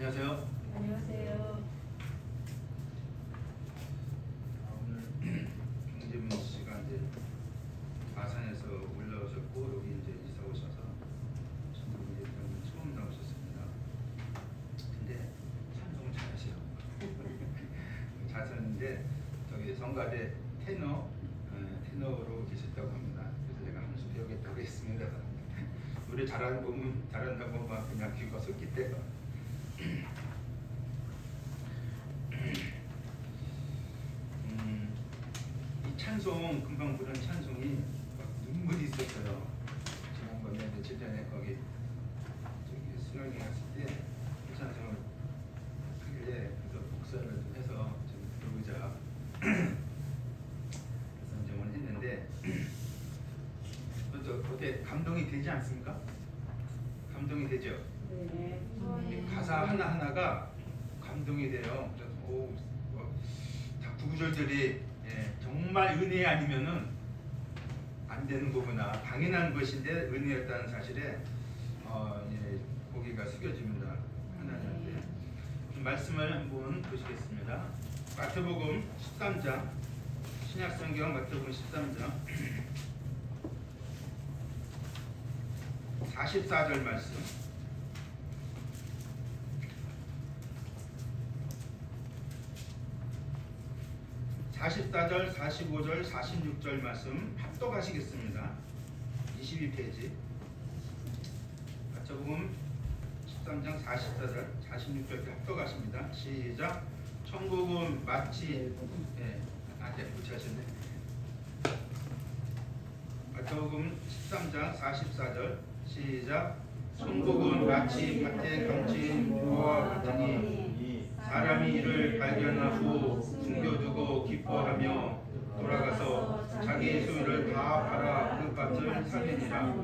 안녕하세요. 안녕하세요. 오늘 김재민 씨가 이제 아산에서 올라오셨고 여기 이제 이사 오셔서 전국 이제 처음 나오셨습니다. 근데 찬송을 잘하세요. 잘하는데 저기 성가대 테너로 계셨다고 합니다. 그래서 제가 한 수 배우겠다고 했습니다. 노래 잘한다고 막 그냥 귀가 섞기 때문에. 이 찬송 금방 부른 찬송이 막 눈물이 있었어요. 지난번에 며칠 전에 거기 저기 수련회 갔을 때 그 찬송을 하길래 그래서 복사를 좀 해서 좀 부르자. 그래서 이제 오늘 했는데 어때 감동이 되지 않습니까? 감동이 되죠. 네. 가사 하나 하나가 감동이 돼요. 그래서 다 구구절절이 정말 은혜 아니면은 안 되는 거구나. 당연한 것인데 은혜였다는 사실에 고개가 숙여집니다. 하나님한테. 말씀을 한번 보시겠습니다. 마태복음 13장, 신약성경 마태복음 13장 44절 말씀. 44절, 45절, 46절 말씀 합독하시겠습니다. 22페이지. 마태복음 13장 44절, 46절 합독하십니다. 시작. 천국은 마치 붙여하셨네. 마태복음 13장 44절 시작. 천국은 마치 밭에 감진 무와 같으니 사람이 이를 발견하고 숨겨두고 기뻐하며 돌아가서 자기의 소유를 다 팔아 그 밭을 살리니라.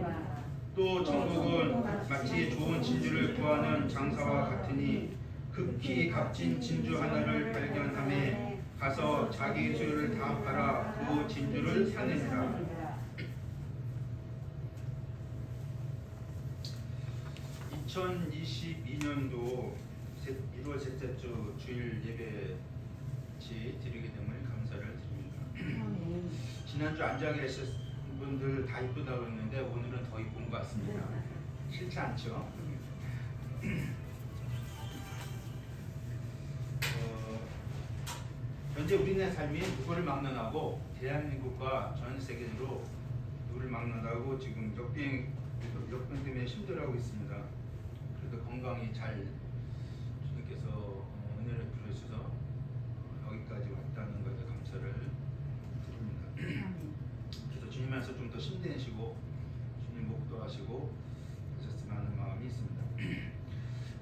또 천국은 마치 좋은 진주를 구하는 장사와 같으니 극히 값진 진주 하나를 발견하며 가서 자기의 소유를 다 팔아 그 진주를 사느니라. 2022년도 1월 셋째 주 주일 예배치 드리게 됨을 감사를 드립니다. 지난주 앉아 계신 분들 다 이쁘다고 했는데 오늘은 더 이쁜 것 같습니다. 싫지 않죠? 현재 우리네 삶이 누구를 막론하고 대한민국과 전 세계적으로 누구를 막론하고 지금 역병 때문에 힘들어하고 있습니다. 그래도 건강히 잘 주님께서 은혜를 부르셔서 여기까지 왔다는 것에 감사를 드립니다. 그래서 주님 안에서 좀 더 힘내시고 주님 목도하시고 하셨으면 하는 마음이 있습니다.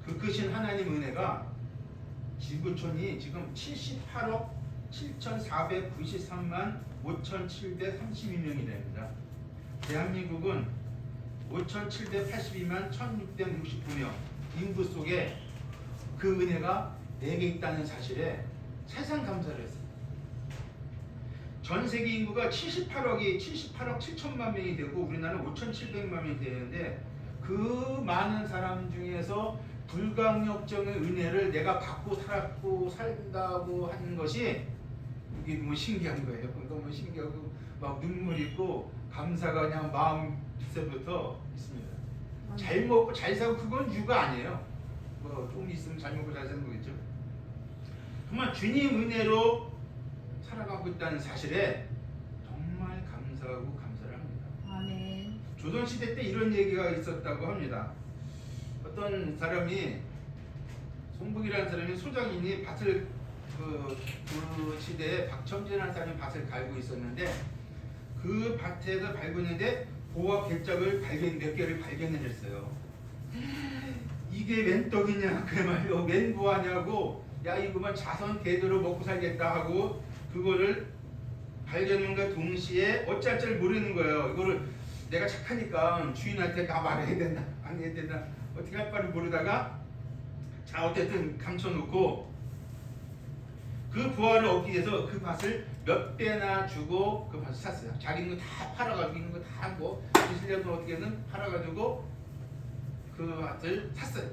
그 크신 하나님 은혜가 지구촌이 지금 78억 7,493만 5,732명이 됩니다. 대한민국은 5,782만 1,669명 인구 속에 그 은혜가 내게 있다는 사실에 세상 감사를 했습니다. 전 세계 인구가 78억 7천만 명이 되고 우리나라는 5,700만 명이 되는데 그 많은 사람 중에서 불강력정의 은혜를 내가 받고 살았고 산다고 하는 것이 이게 너무 신기한 거예요. 너무 신기하고 막 눈물 있고 감사가 그냥 마음 밑에부터 있습니다. 잘 먹고 잘 사고 그건 유가 아니에요. 뭐 좀 있으면 잘 먹고 잘 사는 거겠죠. 정말 주님 은혜로 살아가고 있다는 사실에 정말 감사하고 감사를 합니다. 아멘. 조선시대 때 이런 얘기가 있었다고 합니다. 어떤 사람이 송북이라는 사람이 소장인이 밭을 그 시대에 박첨진이라는 사람이 밭을 갈고 있었는데 그 밭에서 갈고 있는데 보화 괴짝을 몇 개를 발견해냈어요. 이게 웬 떡이냐 그 말이요. 웬 보화냐고 야 이거만 자선 대대로 먹고 살겠다 하고 그거를 발견한과 동시에 어찌할 줄 모르는 거예요. 이거를 내가 착하니까 주인한테 나 말해야 되나 안 해야 되나 어떻게 할 바를 모르다가 자 어쨌든 감춰놓고 그 부활을 얻기 위해서 그 밭을 몇 배나 주고 그 밭을 샀어요. 자기 있는 거 다 팔아가지고 있는 거 다 뭐 비실려도 어떻게든 팔아가지고 그 밭을 샀어요.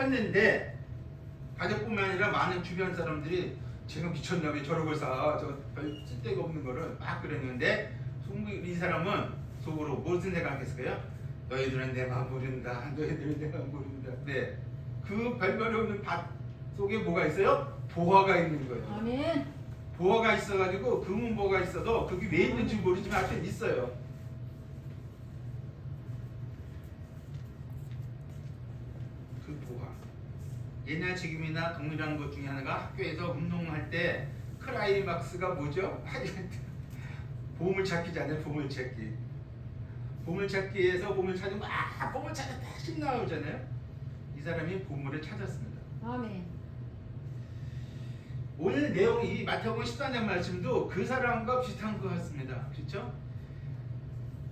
샀는데 가족뿐만 아니라 많은 주변 사람들이 제가 미쳤나 왜 저런 걸 사? 저 별 쓸데가 없는 거를 막 그랬는데 이 사람은 속으로 무슨 생각했을까요? 너희들은 내 마음 모른다. 너희들은 내 마음 모른다. 네. 그 별말이 없는 밭 속에 뭐가 있어요? 보화가 있는 거예요. 아멘. 보화가 있어가지고 금은보가 있어서 그게 왜 있는지 모르지만 하여튼 있어요. 그 보화. 예나 지금이나 동일한 것 중에 하나가 학교에서 운동할 때 크라이막스가 뭐죠? 보물찾기잖아요. 보물찾기. 보물찾기에서 보물 찾으면 보물 찾았다 신나오잖아요. 이 사람이 보물을 찾았습니다. 아멘. 오늘 내용이 마태복음 14장 말씀도 그 사람과 비슷한 것 같습니다. 그렇죠?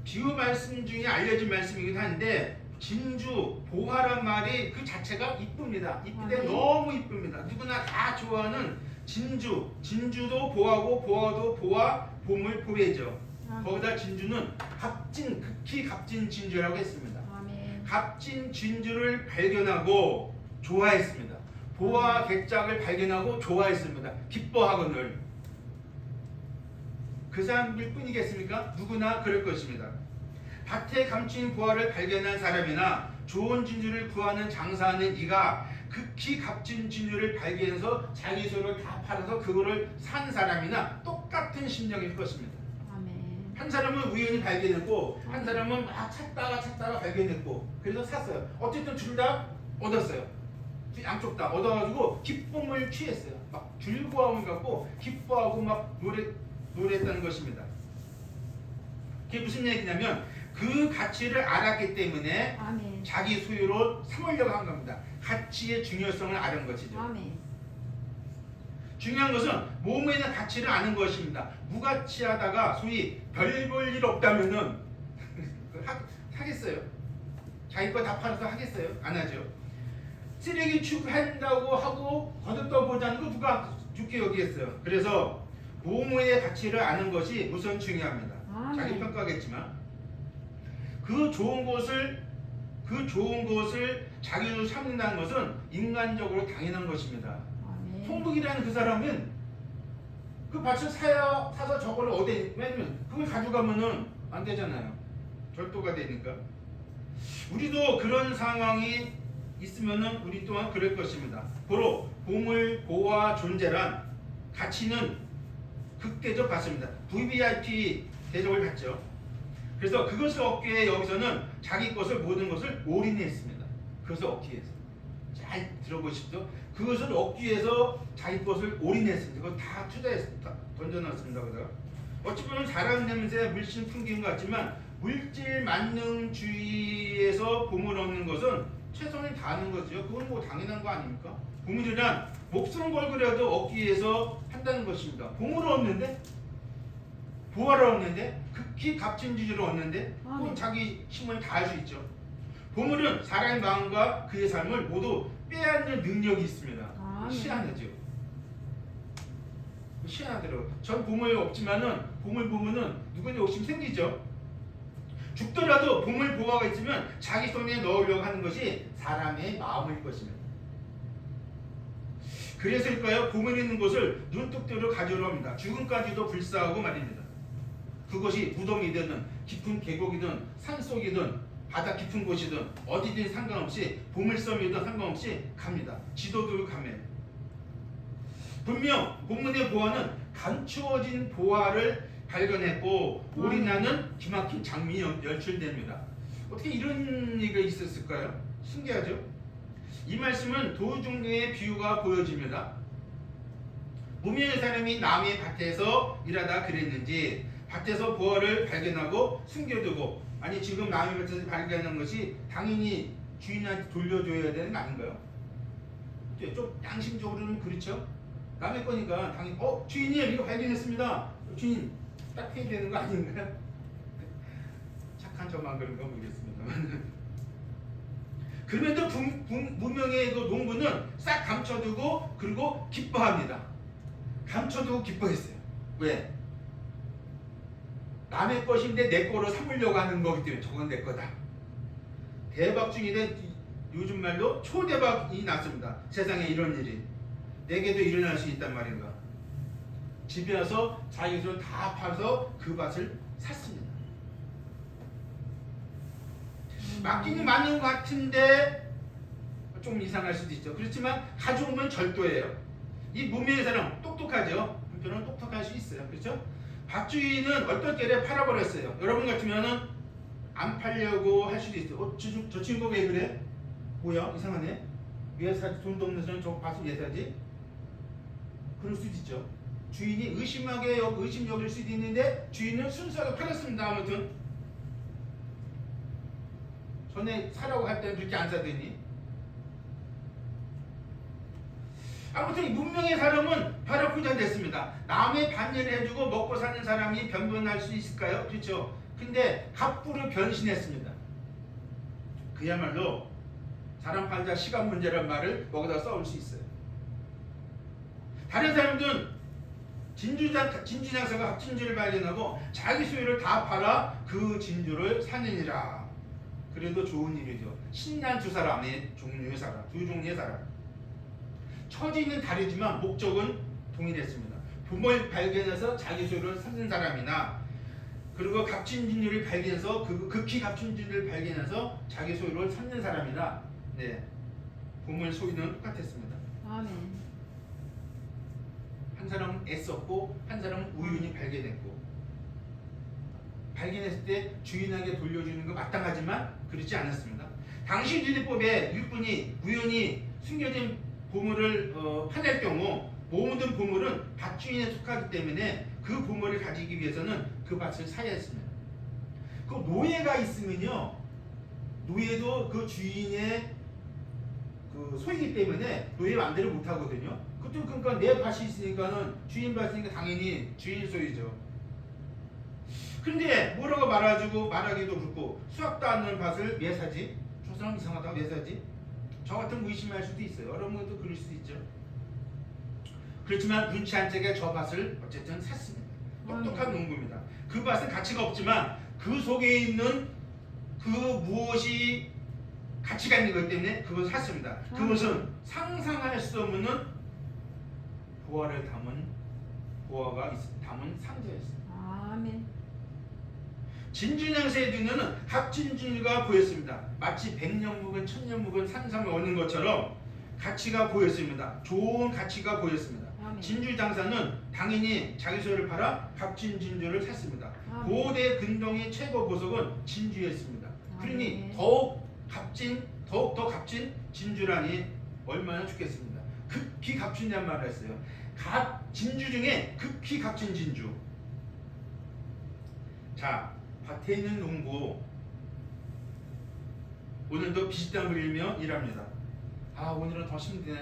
비유 말씀 중에 알려진 말씀이기도 한데 진주, 보화란 말이 그 자체가 이쁩니다. 이쁜데 너무 이쁩니다. 누구나 다 좋아하는 진주, 진주도 보화고 보화도 보화, 보물, 보배죠. 거기다 진주는 값진, 극히 값진 진주라고 했습니다. 아멘. 값진 진주를 발견하고 좋아했습니다. 보화 객작을 발견하고 좋아했습니다. 기뻐하거늘. 그 사람들 뿐이겠습니까? 누구나 그럴 것입니다. 밭에 감춘 보화를 발견한 사람이나 좋은 진주를 구하는 장사하는 이가 극히 값진 진주를 발견해서 자기 소를 다 팔아서 그거를 산 사람이나 똑같은 심정일 것입니다. 아멘. 한 사람은 우연히 발견했고 한 사람은 막 찾다가 발견했고 그래서 샀어요. 어쨌든 둘 다 얻었어요. 양쪽 다 얻어가지고 기쁨을 취했어요. 막 즐거움을 갖고 기뻐하고 막 노래했다는 것입니다. 그게 무슨 얘기냐면 그 가치를 알았기 때문에 아멘. 자기 소유로 삼으려고 한 겁니다. 가치의 중요성을 아는 것이죠. 아멘. 중요한 것은 몸에 있는 가치를 아는 것입니다. 무가치하다가 소위 별 볼 일 없다면은 하겠어요? 자기 거 다 팔아서 하겠어요? 안 하죠. 쓰레기 취급한다고 하고 거듭떠보지 않는 거 누가 좋게 여기겠어요? 그래서 몸의 가치를 아는 것이 우선 중요합니다. 자기 평가겠지만 그 좋은 것을 자기로 삼는다는 것은 인간적으로 당연한 것입니다. 아멘. 송북이라는 그 사람은 그 밭을 사서 저거를 왜냐면 그걸 가져가면은 안 되잖아요. 절도가 되니까. 우리도 그런 상황이 있으면은 우리 또한 그럴 것입니다. 고로 보물, 보화, 존재란 가치는 극대적 받습니다. VVIP 대접을 받죠. 그래서 그것을 얻기 위해 여기서는 자기 것을 모든 것을 올인했습니다. 그것을 얻기 위해서. 잘 들어보십시오. 그것을 얻기 위해서 자기 것을 올인했습니다. 그거 다 투자했습니다. 던져놨습니다. 거기다가. 어찌 보면 사람 냄새, 물씬 풍기는 것 같지만 물질 만능주의에서 보물 얻는 것은 최선을 다하는 거죠. 그건 뭐 당연한 거 아닙니까? 보물이란 목숨 걸고라도 얻기 위해서 한다는 것입니다. 보물을 얻는데, 보화를 얻는데, 극히 값진 진주를 얻는데, 그건 자기 힘을 다할 수 있죠. 보물은 사람의 마음과 그의 삶을 모두 빼앗는 능력이 있습니다. 희한하죠. 희한하더라고요. 전 보물 없지만은 보물 보면은 누구나 욕심 생기죠. 죽더라도 보물 보화가 있으면 자기 손에 넣으려고 하는 것이 사람의 마음일 것입니다. 그래서일까요? 보물 있는 곳을 눈독대로 가져오려 합니다. 죽음까지도 불사하고 말입니다. 그것이 무덤이든 깊은 계곡이든 산속이든 바다 깊은 곳이든 어디든 상관없이 보물섬이든 상관없이 갑니다. 지도도 가면 분명 본문의 보화는 감추어진 보화를 발견했고 올인하는 기막힌 장면이 연출됩니다. 어떻게 이런 얘기가 있었을까요? 신기하죠? 이 말씀은 두 종류의 비유가 보여집니다. 무명의 사람이 남의 밭에서 일하다 그랬는지 밭에서 보화를 발견하고 숨겨두고 아니 지금 남의 밭에서 발견한 것이 당연히 주인한테 돌려줘야 되는 거 아닌가요? 좀 양심적으로는 그렇죠? 남의 거니까 당연히 주인이 이거 발견했습니다. 주인 딱 해야 되는 거 아닌가요? 착한 저만 그런가 모르겠습니다. 그럼에도 무명의 그 농부는 싹 감춰두고 그리고 기뻐합니다. 감춰두고 기뻐했어요. 왜? 남의 것인데 내 거로 삼으려고 하는 거기 때문에 저건 내 거다. 대박 중인데 요즘 말로 초대박이 났습니다. 세상에 이런 일이 내게도 일어날 수 있단 말인가. 집에 와서 자기 손 다 파서 그 밭을 샀습니다. 맡기는 많은 것 같은데 좀 이상할 수도 있죠. 그렇지만 가져오면 절도예요. 이 문명의 사람 똑똑하죠. 한편은 똑똑할 수 있어요. 그렇죠? 밭주인은 어떤 때에 팔아버렸어요. 여러분 같으면은 안 팔려고 할 수도 있어요. 저 친구 왜 그래? 뭐야? 이상하네. 왜 사지? 돈도 없는 사람 저 밭을 왜 사지? 그럴 수도 있죠. 주인이 의심 여길 수도 있는데 주인은 순수하게 팔았습니다. 아무튼 전에 사라고 할 때는 그렇게 안 사더니 아무튼 이 문명의 사람은 바로 부자됐습니다. 남의 반일을 해주고 먹고 사는 사람이 변변할 수 있을까요? 그렇죠. 근데 갑부로 변신했습니다. 그야말로 사람 팔자 시간 문제란 말을 거기다 써올 수 있어요. 다른 사람들은 진주장사가 합진주를 발견하고 자기 소유를 다 팔아 그 진주를 사느니라. 그래도 좋은 일이죠. 신난 두 사람의 종류의 사람, 두 종류의 사람. 처지는 다르지만 목적은 동일했습니다. 보물 발견해서 자기 소유를 사는 사람이나 그리고 값진 진주를 발견해서 극히 값진 진주를 발견해서 자기 소유를 삼는 사람이나 네, 보물 소유는 똑같았습니다. 아멘. 한 사람은 애썼고 한 사람은 우연히 발견했고 발견했을 때 주인에게 돌려주는 거 마땅하지만 그렇지 않았습니다. 당시 윤리법에 일꾼이 우연히 숨겨진 보물을 파낼 경우 모든 보물은 밭주인에 속하기 때문에 그 보물을 가지기 위해서는 그 밭을 사야 했습니다. 그 노예가 있으면요, 노예도 그 주인의 그 소유이기 때문에 노예 맘대로 못 하거든요. 그것도 그러니까 내 밭이 있으니까는 주인 밭이니까 당연히 주인 소유죠. 근데 뭐라고 말하기도 그렇고 수확도 않는 밭을 왜 사지? 저 사람 이상하다 왜 사지? 저 같은 의심할 수도 있어요. 여러분도 그럴 수도 있죠. 그렇지만 눈치 안 채게 저 밭을 어쨌든 샀습니다. 똑똑한 농부입니다. 그 밭은 가치가 없지만 그 속에 있는 그 무엇이 가치가 있는 것 때문에 그것을 샀습니다. 그것은 상상할 수 없는 보화를 보화가 담은 상자였습니다. 아멘. 진주장사의 눈에는 합진진주가 보였습니다. 마치 백년 묵은 천년 묵은 산삼을 얻는 것처럼 가치가 보였습니다. 좋은 가치가 보였습니다. 아멘. 진주장사는 당연히 자기 소유를 팔아 값진 진주를 샀습니다. 아멘. 고대 근동의 최고 보석은 진주였습니다. 그러니 아멘. 더욱 값진 진주라니 얼마나 좋겠습니다. 극히 값진이란 말을 했어요. 진주 중에 극히 값진 진주. 자, 밭에 있는 농부 오늘도 비지땀 흘리며 일합니다. 아, 오늘은 더 힘드네.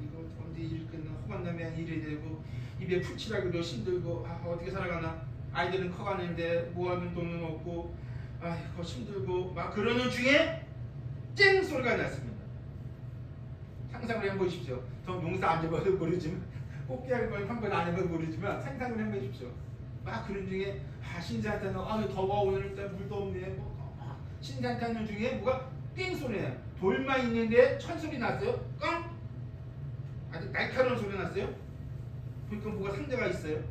이거 언제 일 끝나? 호간 나면 일이 되고 입에 풀칠하기도 힘들고 어떻게 살아가나? 아이들은 커가는데 모아둔 돈은 없고 아이고 힘들고 막 그러는 중에 쨍 소리가 났습니다. 상상을 해보십시오. 저 농사 안 해봐도 모르지만 꽃게할 건 한 번 안 해봐도 모르지만 상상을 해보십시오. 막 그런 중에 신세한테는 더워 오늘 물도 없네. 신세한테 중에 뭐가 띵 소리네요. 돌만 있는데 천소리 났어요. 깡! 아주 날카로운 소리 났어요. 그러니까 뭐가 상대가 있어요.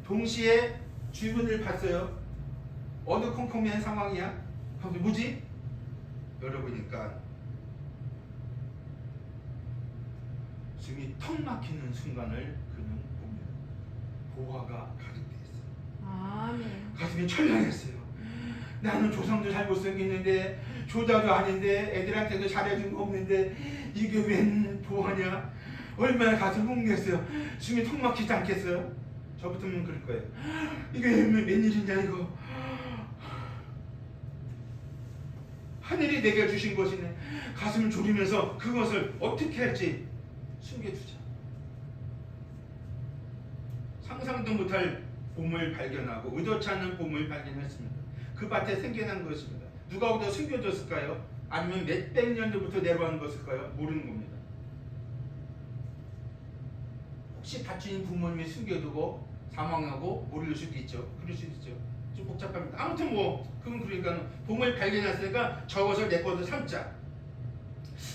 동시에 주변을 봤어요. 어두컴컴한 상황이야. 그래서 뭐지? 열어보니까 숨이 턱 막히는 순간을 그는 봅니다. 보화가 가득돼 있어요. 아멘. 가슴이 철렁했어요. 나는 조상도 잘 못생겼는데 조자도 아닌데 애들한테도 잘해준 거 없는데 이게 웬 보화냐? 얼마나 가슴 뭉개었어요. 숨이 턱 막히지 않겠어요? 저부터는 그럴 거예요. 이게 웬일이냐 이거. 하늘이 내게 주신 것이네. 가슴을 졸이면서 그것을 어떻게 할지 숨겨두자. 상상도 못할 봄을 발견하고 의도치 않은 봄을 발견했습니다. 그 밭에 생겨난 것입니다. 누가 어디다 숨겨줬을까요? 아니면 몇백 년 전부터 내려온 것일까요? 모르는 겁니다. 혹시 밭주인 부모님이 숨겨두고 사망하고 모를 수도 있죠. 그럴 수도 있죠. 좀 복잡합니다. 아무튼 뭐 그건 그러니까 보물 발견했으니까 저것을 내 것으로 삼자.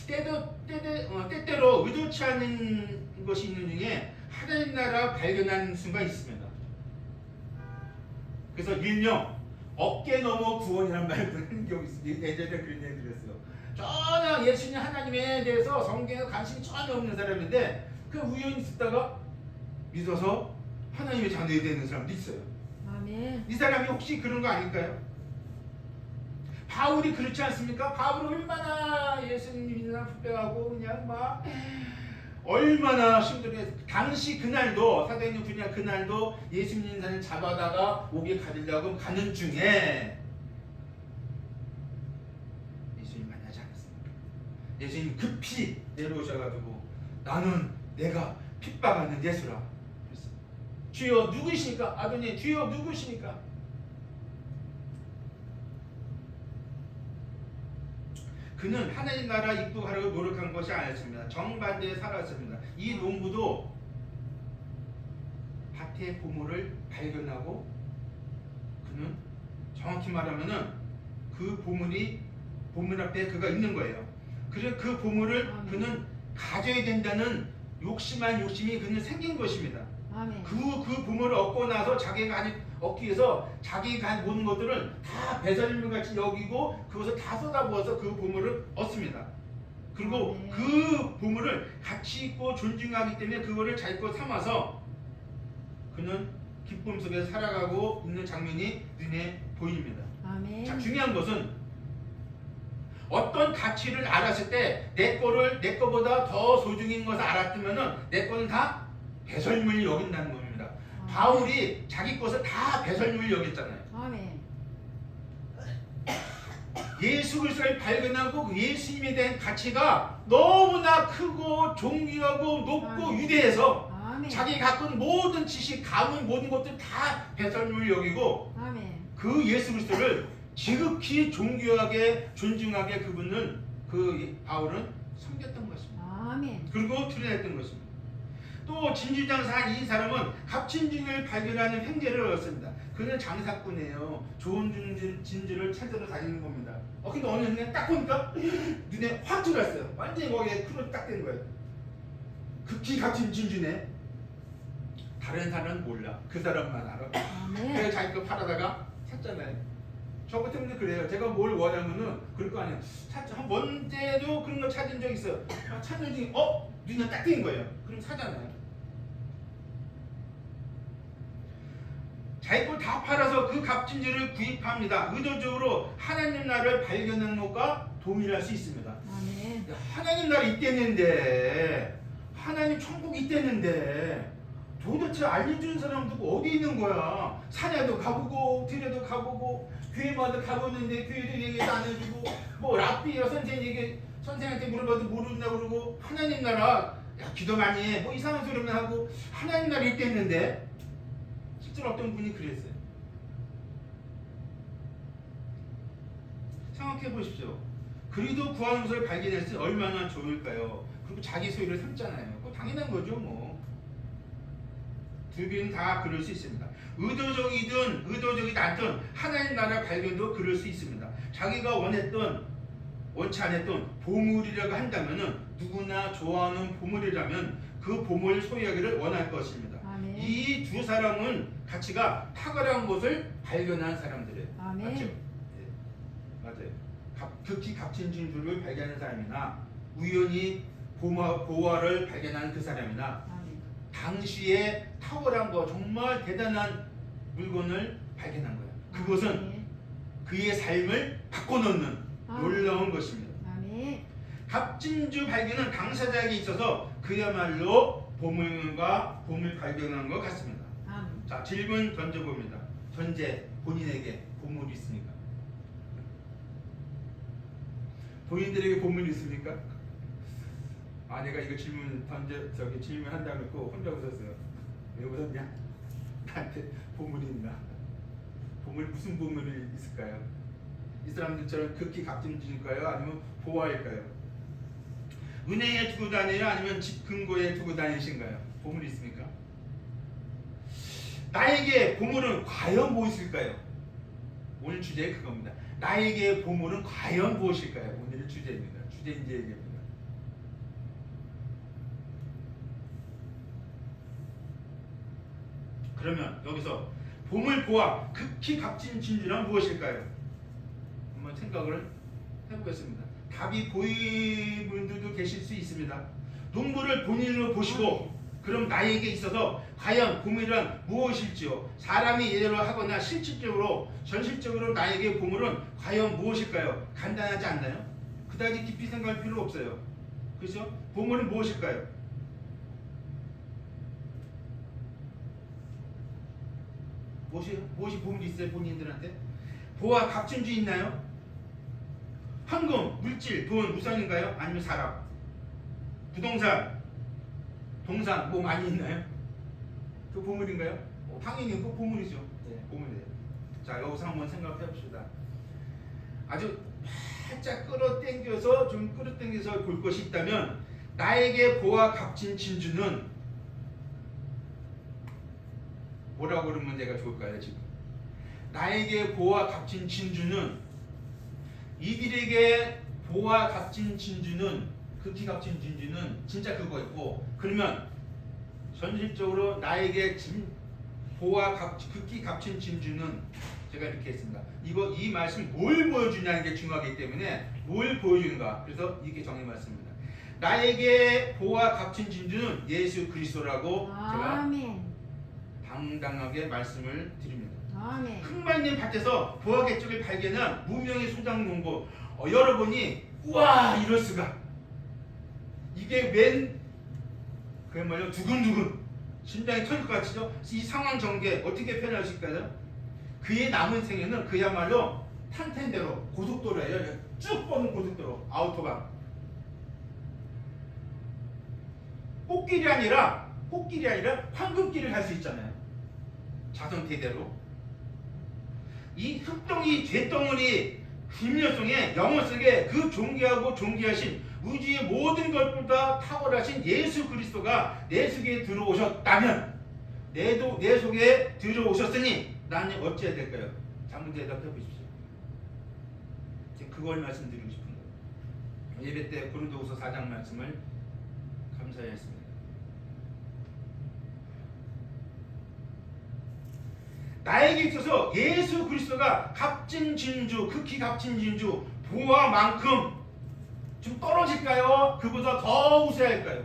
때때로 의도치 않은 것이 있는 중에 하나님 나라 발견하는 순간이 있습니다. 그래서 일명 어깨 넘어 구원이라는 말을 듣는 경우 있습니다. 예전에 그런 얘기 드렸어요. 전혀 예수님 하나님에 대해서 성경에 관심이 전혀 없는 사람인데 그 우연히 듣다가 믿어서 하나님의 자녀가 되는 사람도 있어요. 아멘. 이 사람이 혹시 그런 거 아닐까요? 바울이 그렇지 않습니까? 바울은 얼마나 예수님 믿는 사람 부패하고 그냥 막 얼마나 힘들게 당시 그날도 사도행전 9장 그날도 예수 믿는 사람 잡아다가 옥에 가두려고 가는 중에 예수님 만나지 않았습니다. 예수님 급히 내려오셔가지고 나는 내가 핍박하는 예수라. 주여 누구시니까? 아버님 주여 누구시니까? 그는 하나님 나라 입국하려고 노력한 것이 아니었습니다. 정반대에 살았습니다. 이 농부도 밭의 보물을 발견하고 그는 정확히 말하면은 그 보물이 보물 앞에 그가 있는 거예요. 그래서 그 보물을 그는 가져야 된다는 욕심이 그는 생긴 것입니다. 아멘. 그 보물을 얻고 나서 자기가 얻기 위해서 자기가 한 모든 것들을 다 배설물같이 여기고 그것을 다 쏟아부어서 그 보물을 얻습니다. 그리고 그 보물을 가치 있고 존중하기 때문에 그거를 자기 것 삼아서 그는 기쁨 속에 살아가고 있는 장면이 눈에 보입니다. 아멘. 자, 중요한 것은 어떤 가치를 알았을 때 내 거보다 더 소중한 것을 알았으면은 내 거는 다 배설물이 여긴다는 겁니다. 바울이 자기 것을 다 배설물이 여겼잖아요. 아멘. 예수 그리스도를 발견하고 그 예수님에 대한 가치가 너무나 크고 존귀하고 높고 위대해서 아멘. 자기 갖고 있는 모든 지식, 가문 모든 것들 다 배설물을 여기고 아멘. 그 예수 그리스도를 지극히 존귀하게 존중하게 그분은 그 바울은 섬겼던 것입니다. 아멘. 그리고 드러냈던 것입니다. 또 진주장사한 이 사람은 값진 진주를 발견하는 횡재를 얻었습니다. 그는 장사꾼이에요. 좋은 진주를 찾으러 다니는 겁니다. 근데 어느 순간 딱 보니까 눈에 확 들어왔어요. 완전히 거기에 크로 딱 된 거예요. 극히 값진 진주네. 다른 사람은 몰라. 그 사람만 알아. 아멘. 그래서 자기 거 팔아다가 샀잖아요. 저 같은 경우도 그래요. 제가 뭘 원하면은 그럴 거 아니에요. 한 번째도 그런 거 찾은 적 있어요. 찾는 중에 눈에 딱 띈 거예요. 그럼 사잖아요. 자기 걸 다 팔아서 그 값진지를 구입합니다. 의도적으로 하나님 나라를 발견하는 것과 동일할 수 있습니다. 아멘. 하나님 나라 있댔는데 하나님 천국 있댔는데 도대체 알려주는 사람 누구 어디 있는 거야? 산에도 가보고 들에도 가보고 교회마다 가보는데 교회도 얘기도 안 해주고 뭐 랍비가 선생한테 물어봐도 모른다고 그러고 하나님 나라 기도 많이 해 뭐 이상한 소리만 하고 하나님 나라 있댔는데 실제로 어떤 분이 그랬어요. 생각해 보십시오. 그리도 구하는 것을 발견했을 때 얼마나 좋을까요? 그리고 자기 소유를 삼잖아요. 그거 당연한 거죠 뭐. 두 개는 다 그럴 수 있습니다. 의도적이든 의도적이지 않든 하나님 나라 발견도 그럴 수 있습니다. 자기가 원치 않았던 보물이라고 한다면은 누구나 좋아하는 보물이라면 그 보물 소유하기를 원할 것입니다. 아멘. 이 두 사람은 가치가 탁월한 것을 발견한 사람들이에요. 아멘. 맞죠? 네. 맞아요. 극히 값진 진주를 발견한 사람이나 우연히 보화를 발견한 그 사람이나 아멘. 당시에 탁월한 거 정말 대단한 물건을 발견한 거예요. 그것은 아멘. 그의 삶을 바꿔놓는 놀라운 것입니다. 아멘. 값진주 발견은 당사자에게 있어서 그야말로 보물 발견한 것 같습니다. 아멘. 자, 질문 던져봅니다. 현재 본인에게 보물이 있습니까? 본인들에게 보물이 있습니까? 내가 이거 질문한다고 놓고 혼자 웃었어요. 왜 웃었냐? 나한테 보물이 있나? 무슨 보물이 있을까요? 이 사람들처럼 극히 값진 진일까요? 아니면 보화일까요? 은행에 두고 다녀요? 아니면 집 금고에 두고 다니신가요? 보물이 있습니까? 나에게 보물은 과연 뭐 있을까요? 오늘 주제 그겁니다. 나에게 보물은 과연 무엇일까요? 오늘의 주제입니다. 주제 이제 얘기합니다. 그러면 여기서 보물 보화 극히 값진 진주란 무엇일까요? 한번 생각을 해보겠습니다. 답이 보이는 분들도 계실 수 있습니다. 농부를 본인으로 보시고 그럼 나에게 있어서 과연 보물은 무엇일지요? 사람이 예대로 하거나 실질적으로 현실적으로 나에게 보물은 과연 무엇일까요? 간단하지 않나요? 그다지 깊이 생각할 필요 없어요. 그렇죠? 보물은 무엇일까요? 무엇이 보물이 있어요? 본인들한테? 보화 값진주 있나요? 황금, 물질, 돈, 우상인가요? 아니면 사람? 부동산, 동산 뭐 많이 있나요? 그 보물인가요? 당연히 그 보물이죠. 네, 보물이에요. 자, 여기서 한번 생각해 봅시다. 아주 살짝 끌어당겨서 볼 것이 있다면 나에게 보화 값진 진주는 뭐라고 그러면 내가 좋을까요? 지금 나에게 보화 값진 진주는 이들에게 보화 값진 진주는 극히 값진 진주는 진짜 그거 있고 그러면 현실적으로 나에게 보화 극히 값진 진주는 제가 이렇게 했습니다. 이 말씀 뭘 보여주냐는 게 중요하기 때문에 뭘 보여주는가 그래서 이렇게 정의했습니다. 나에게 보화 값진 진주는 예수 그리스도라고 제가 당당하게 말씀을 드립니다. 흑마님 밭에서 보화 개쪽을 발견한 무명의 소장 농부 여러분이 우와 이럴 수가 이게 그야말로 두근두근 심장이 터질 것 같죠? 이 상황 전개 어떻게 표현할 수 있을까요? 그의 남은 생애는 그야말로 탄탄대로 고속도로예요. 쭉 뻗는 고속도로 아우토반 꽃길이 아니라 황금길을 갈 수 있잖아요. 자선 대대로 이 흙덩이 죄덩어리 김려 속에 영혼 속에 그 존귀하고 존귀하신 우주의 모든 것보다 탁월하신 예수 그리스도가 내 속에 들어오셨다면 내 속에 들어오셨으니 나는 어찌해야 될까요? 한번 대답해 보십시오. 그걸 말씀드리고 싶은 거예요. 예배 때 고린도후서 4장 말씀을 감사히 했습니다. 나에게 있어서 예수 그리스도가 값진 진주, 극히 값진 진주, 보화만큼 좀 떨어질까요? 그보다 더 우세야 할까요?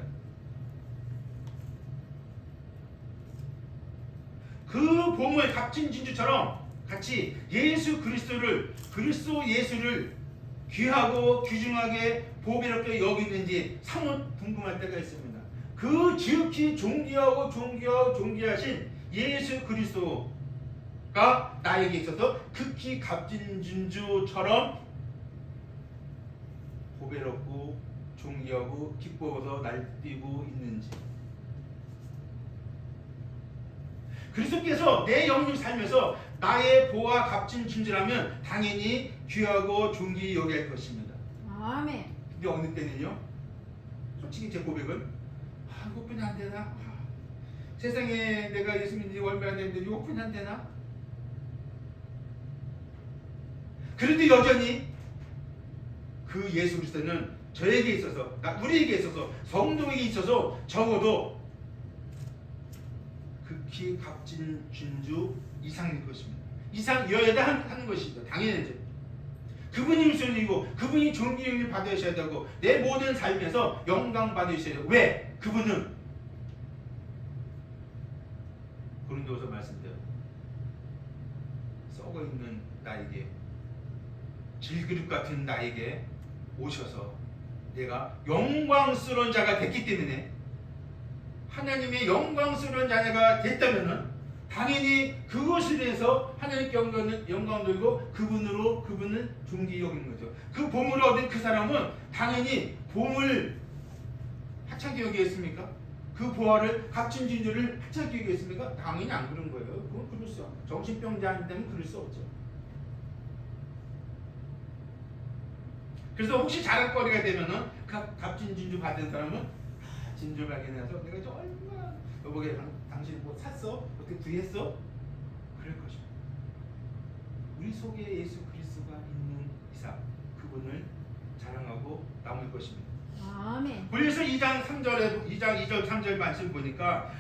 그 보물 값진 진주처럼 같이 그리스도 예수를 귀하고 귀중하게 보배롭게 여기는지 사뭇 궁금할 때가 있습니다. 그 지극히 존귀하신 예수 그리스도가 나에게 있어서 극히 값진 진주처럼 보배롭고 존귀하고 기뻐서 날뛰고 있는지 그리스도께서 내 영육 살면서 나의 보화 값진 진주라면 당연히 귀하고 존귀히 여길 것입니다. 아멘. 근데 어느 때는요 솔직히 제 고백은 이것뿐이 안 되나? 세상에 내가 예수 믿는 지 얼마 안 됐는데 이것뿐이 안 되나? 그래도 여전히 그 예수 그리스도는 저에게 있어서 우리에게 있어서 성도에게 있어서 적어도 극히 값진 진주 이상일 것입니다. 이상이어야 하는 것이죠. 당연하죠. 그분이 우선이고 그분이 존귀를 받으셔야 되고 내 모든 삶에서 영광 받으셔야 되고 왜? 그분은 고린도서 말씀대로 썩어있는 나에게 질그릇 같은 나에게 오셔서 내가 영광스러운 자가 됐기 때문에 하나님의 영광스러운 자녀가 됐다면은 당연히 그것에 대해서 하나님께 영광 돌리고 그분을 존귀히 여기는 거죠. 그 보물을 얻은 그 사람은 당연히 보물 하찮게 여기겠습니까? 그 보화를 값진 진주를 하찮게 여기겠습니까? 당연히 안 그런 거예요. 그건 그럴 수 없죠. 정신병자 아니면 그럴 수 없죠. 그래서 혹시 자랑거리가 되면은 값진 진주 받은 사람은 진주 발견해서 내가 저 얼마나 여보게 당신 뭐 샀어? 어떻게 구했어? 그럴 것입니다. 우리 속에 예수 그리스도가 있는 이상 그분을 자랑하고 남을 것입니다. 아멘. 골로새 2장 2절 3절 말씀 보니까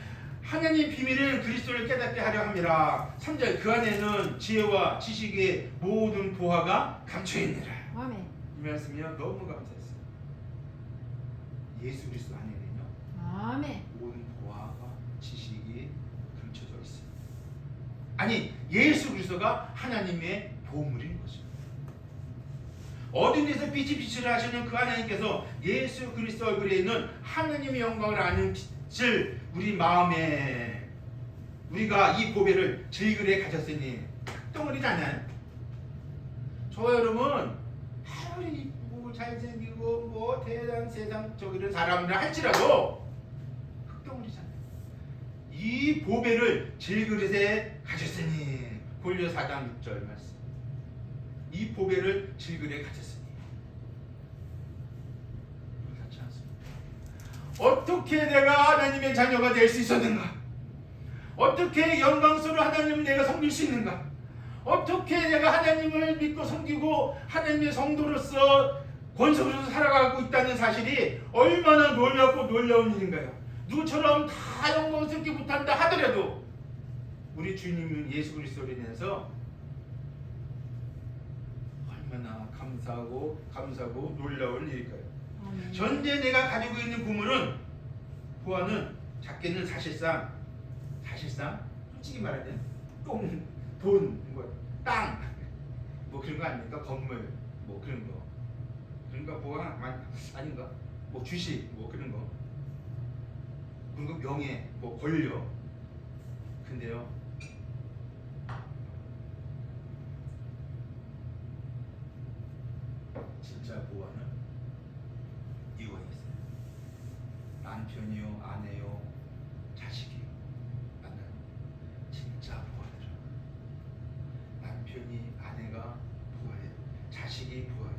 하나님 비밀은 그리스도를 깨닫게 하려 함이라. 3절 그 안에는 지혜와 지식의 모든 보화가 감춰 있느라. 아멘. 이 말씀이요 너무 감사했어요. 예수 그리스도 안에는요 아멘. 모든 보화가 지식이 감춰져 있어요. 아니 예수 그리스도가 하나님의 보물인 거죠. 어두운 데서 빛이 빛을 하시는 그 하나님께서 예수 그리스도 얼굴에 있는 하나님의 영광을 아는 빛을 우리 마음에 우리가 이 보배를 질그레 가졌으니 덩어리잖아요. 저 여러분 아무리 이쁘고 잘생기고 뭐 대단 세상 저기를 사람들 할지라도 흙덩어리잖아요. 이 보배를 질그릇에 가졌으니 골로새 4장 6절 말씀. 이 보배를 질그릇에 가졌으니 그렇지 않습니다. 어떻게 내가 하나님의 자녀가 될 수 있었는가? 어떻게 영광스러운 하나님을 내가 섬길 수 있는가? 어떻게 내가 하나님을 믿고 섬기고 하나님의 성도로서 권속으로서 살아가고 있다는 사실이 얼마나 놀랍고 놀라운 일인가요? 누구처럼 다 영광스럽게 못한다 하더라도 우리 주님은 예수 그리스도로 인해서 얼마나 감사하고 놀라운 일일까요? 아멘. 현재 내가 가지고 있는 보화는 작게는 사실상 솔직히 말하면 돈, 땅, 뭐 그런 거 아닙니까? 건물, 뭐 그런 거. 그러니까 보화 아닌가? 뭐 주식, 뭐 그런 거. 그리고 명예, 뭐 권력. 근데요. 진짜 보화는 이거에 있어요. 남편이요, 아내요, 자식이요. 맞나요? 진짜 보화더라. 남편이 아내가 보화예요. 자식이 보화예요.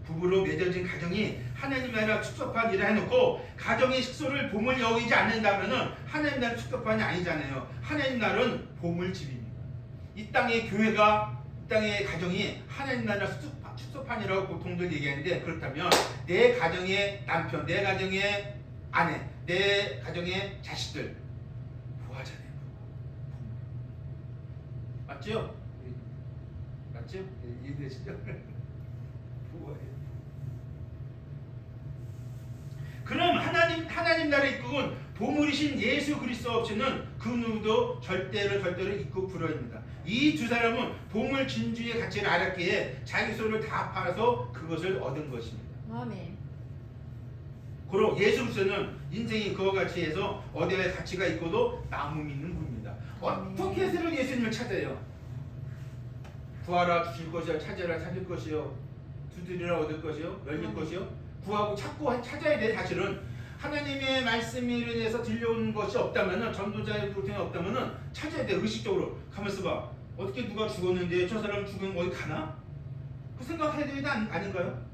부부로 맺어진 가정이 하나님 나라 축소판 일을 해놓고 가정의 식소를 보물 여기지 않는다면은 하나님 나라 축소판이 아니잖아요. 하나님 나라는 보물집입니다. 이 땅의 교회가 이 땅의 가정이 하나님 나라 축소판이라고 보통들 얘기하는데 그렇다면 내 가정의 남편, 내 가정의 아내, 내 가정의 자식들 보화잖아요. 맞죠? 맞죠? 이해되시죠? 보화예요. 그럼 하나님 나라의 이끌은 보물이신 예수 그리스도 없이는 그 누구도 절대로 입고 불허입니다. 이 두 사람은 보물 진주의 가치를 알았기에 자기 소를 다 팔아서 그것을 얻은 것입니다. 아멘. 그리고 예수 그리스도는 인생이 그와 같이 해서 어디에 가치가 있고도 나무 믿는 분입니다. 어떻게 해서는 예수님을 찾아요? 구하라 주실 것이요, 찾으라 찾을 것이요, 두드리라 얻을 것이요, 열릴 것이요. 구하고 찾고 찾아야 돼. 사실은 하나님의 말씀으로 인해서 들려오는 것이 없다면은, 전도자의 불통이 없다면은 찾아야 돼. 의식적으로 가만있어 봐. 어떻게 누가 죽었는데 저 사람 죽으면 어디 가나? 그 생각해야 되는 게 아닌가요?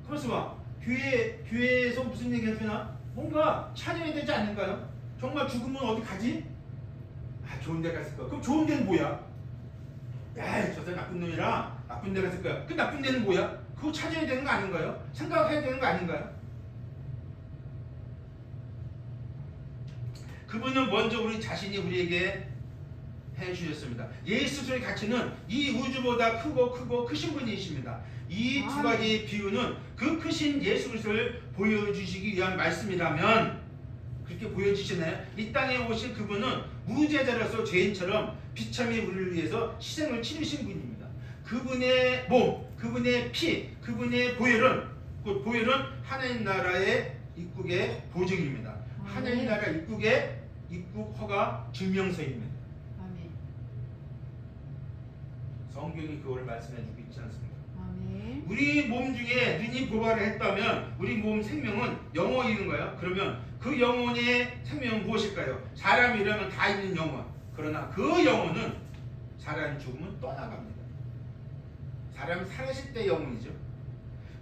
가만있어 봐. 교회에서 무슨 얘기 해주나? 뭔가 찾아야 되지 않는가요? 정말 죽으면 어디 가지? 아, 좋은 데 갔을 거야. 그럼 좋은 데는 뭐야? 야, 저 사람 나쁜 놈이라 나쁜 데 갔을 거야. 그 나쁜 데는 뭐야? 그거 찾아야 되는 거 아닌가요? 생각해야 되는 거 아닌가요? 그분은 먼저 우리 자신이 우리에게 해주셨습니다. 예수 그리스도의 가치는 이 우주보다 크고 크신 분이십니다. 이 두 가지 비유는 그 크신 예수 그리스도를 보여주시기 위한 말씀이라면 그렇게 보여주시나요? 이 땅에 오신 그분은 무제자로서 죄인처럼 비참히 우리를 위해서 희생을 치르신 분입니다. 그분의 몸, 그분의 피, 그분의 보혈은 하나님 나라의 입국의 보증입니다. 하나님 나라 입국의 입국 허가 증명서입니다. 아멘. 성경이 그걸 말씀해주고 있지 않습니까? 아멘. 우리 몸 중에 눈이 보화를 했다면 우리 몸 생명은 영혼인가요? 그러면 그 영혼의 생명은 무엇일까요? 사람이라면 다 있는 영혼. 그러나 그 영혼은 사람이 죽으면 떠나갑니다. 사람이 살아있을 때 영혼이죠.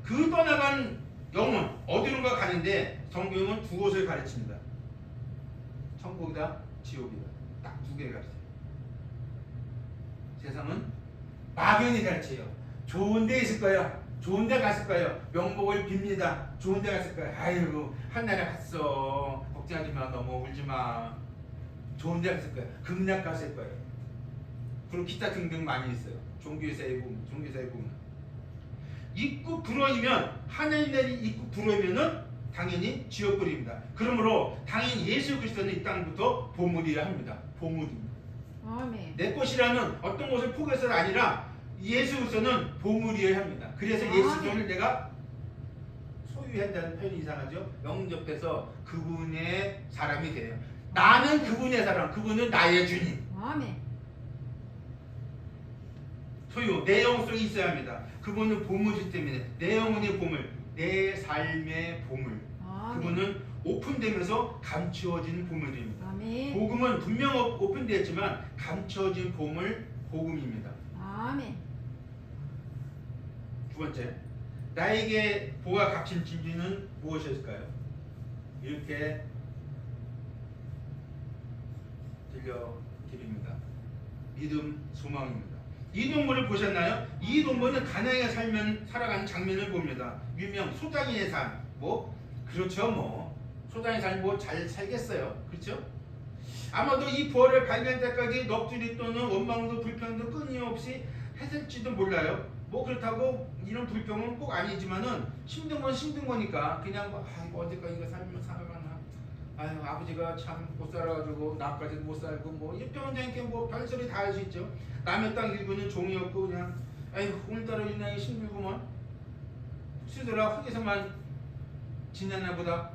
그 떠나간 영혼 어디론가 가는데 성경은 두 곳을 가르칩니다. 천국이다, 지옥이다. 딱 두 개 가르쳐요. 세상은 막연히 가르쳐요. 좋은 데 있을 거야. 좋은 데 갔을 거예요. 명복을 빕니다. 좋은 데 갔을 거예요. 아이고 한나라 갔어. 걱정하지 마. 너무 울지 마. 좋은 데 갔을 거예요. 극락 갔을 거예요. 그리고 기타 등등 많이 있어요. 종교사에 보면 입구 불어이면 하나님 나라에 입구 불어이면은 당연히 지옥불입니다. 그러므로 당연히 예수 그리스도는 이 땅부터 보물이라 합니다. 보물입니다. 아멘. 내 것이라는 어떤 것을 포기해서가 아니라 예수 그리스도는 보물이어야 합니다. 그래서 예수 그리스도를 내가 소유한다는 표현이 이상하죠. 영접해서 그분의 사람이 돼요. 나는 그분의 사람, 그분은 나의 주님. 아멘. 소유, 내 영혼 속에 있어야 합니다. 그분은 보물이기 때문에 내 영혼의 보물, 내 삶의 보물. 아멘. 그분은 오픈되면서 감추어진 보물입니다. 아멘. 복음은 분명 오픈되었지만 감추어진 보물, 복음입니다. 아멘. 두 번째, 나에게 보가 값진 진리는 무엇일까요? 이렇게 들려드립니다. 믿음, 소망입니다. 이 동물을 보셨나요? 이 동물은 가나안에 살아가는 장면을 봅니다. 유명 소장이의 삶, 그렇죠. 소장의 삶 잘 살겠어요. 그렇죠? 아마도 이 부활을 발견할 때까지 넋두리 또는 원망도 불평도 끊임없이 했을지도 몰라요. 그렇다고 이런 불평은 꼭 아니지만은 힘든 건 힘든 거니까 그냥 아이고 어디까지 이거 살아가나. 아유 아버지가 참 못 살아가지고 나까지 못 살고 일평생께 별소리 다 할 수 있죠. 남의 땅 일구는 종이었고 그냥 아이고 오늘따라 인생이 힘들구먼. 쓰더라 흙에서만 지내나 보다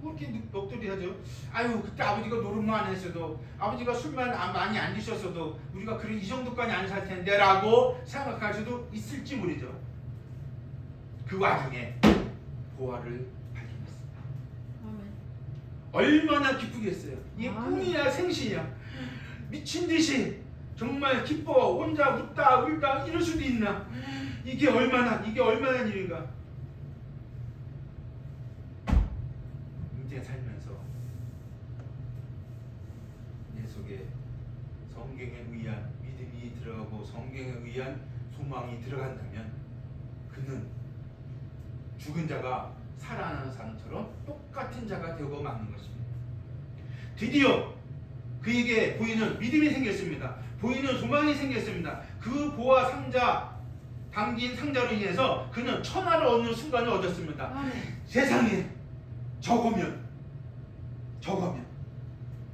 그렇게 넋두리 하죠. 아유 그때 아버지가 노름만 안 했어도 아버지가 술만 많이 안 드셨어도 우리가 그래 이 정도까지 안 살 텐데 라고 생각할 수도 있을지 모르죠. 그 와중에 보화를 발견했습니다. 아멘. 얼마나 기쁘겠어요. 이게 아멘. 꿈이야 생시야. 미친듯이 정말 기뻐 혼자 웃다 울다 이럴 수도 있나. 이게 얼마나 일인가. 인생 살면서 내 속에 성경에 의한 믿음이 들어가고 성경에 의한 소망이 들어간다면 그는 죽은 자가 살아나는 사람처럼 똑같은 자가 되고 마는 것입니다. 드디어 그에게 보이는 믿음이 생겼습니다. 보이는 소망이 생겼습니다. 그 보화 상자 담긴 상자로 인해서 그는 천하를 얻는 순간을 얻었습니다. 아멘. 세상에 저거면